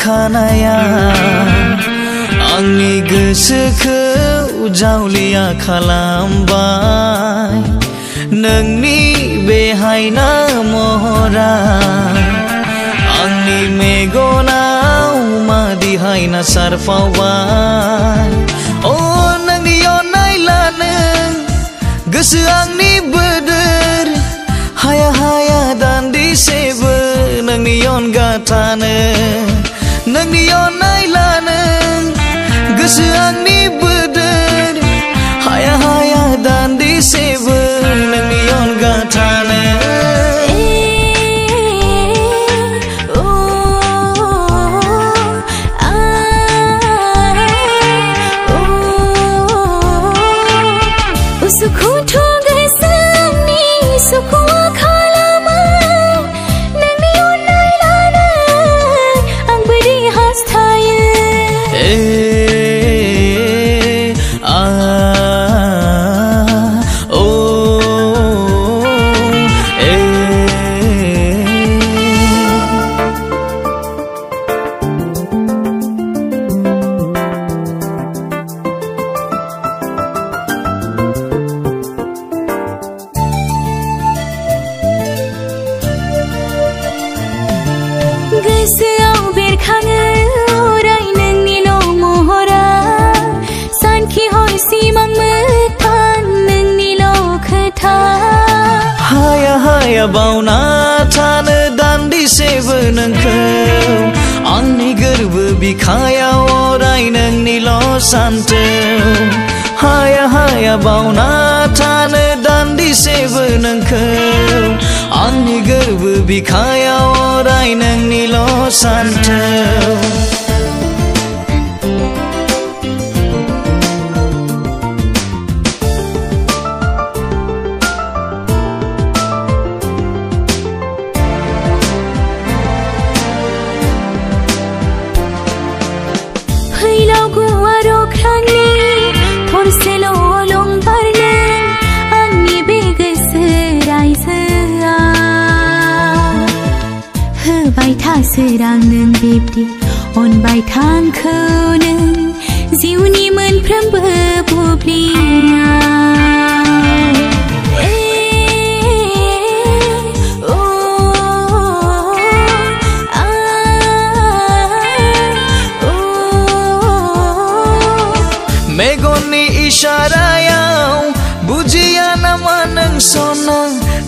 खानाया आंनि गोसोखौ जावलिया खालामबाय नोंनि बेहायना महरा आंनि मेगनाव मादिहायना सारफावबाय अ नोंनि अननाय लानो गोसो आंनि बोदोर हाया हाया दान्दिसेबो नोंनि अनगा थानो नोंनि अननाय लानो गोसो आंनि बोदोर हाया हाया दान्दिसेबो नोंनि अनगा थानो गोसोआव बेरखाङो अराय नोंनिल' महरा सानखि हरसिम आं मोथां नोंनिल' खोथा हाया हाया बावना थानो दान्दिसेबो नोंखौ आंनि गोरबो बिखायाव अराय नोंनिल' सानथौ हाया हाया बावना थानो दान्दिसेबो नोंखौ आंनि गोरबो बिखायाव अराय नोंनिल' सानथौ फैलाव गुवार अख्रांनि थरसेल' अलंबारनो आंनि बे गोसो रायजोआव होबाय था सोरां नों बिब्दि अनबाय था आंखौ नों जिउनि मोनफ्रोमबो बुब्लियाव मेगननि इशारायाव बुजिया नामा नों सना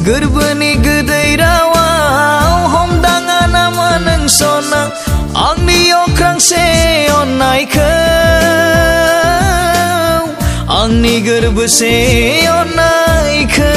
गोरबोनि गोदै रावाव हमदाङा नामा नों सना आंनि अख्रांसे अननायखौ आंनि गोरबोसे अननायखौ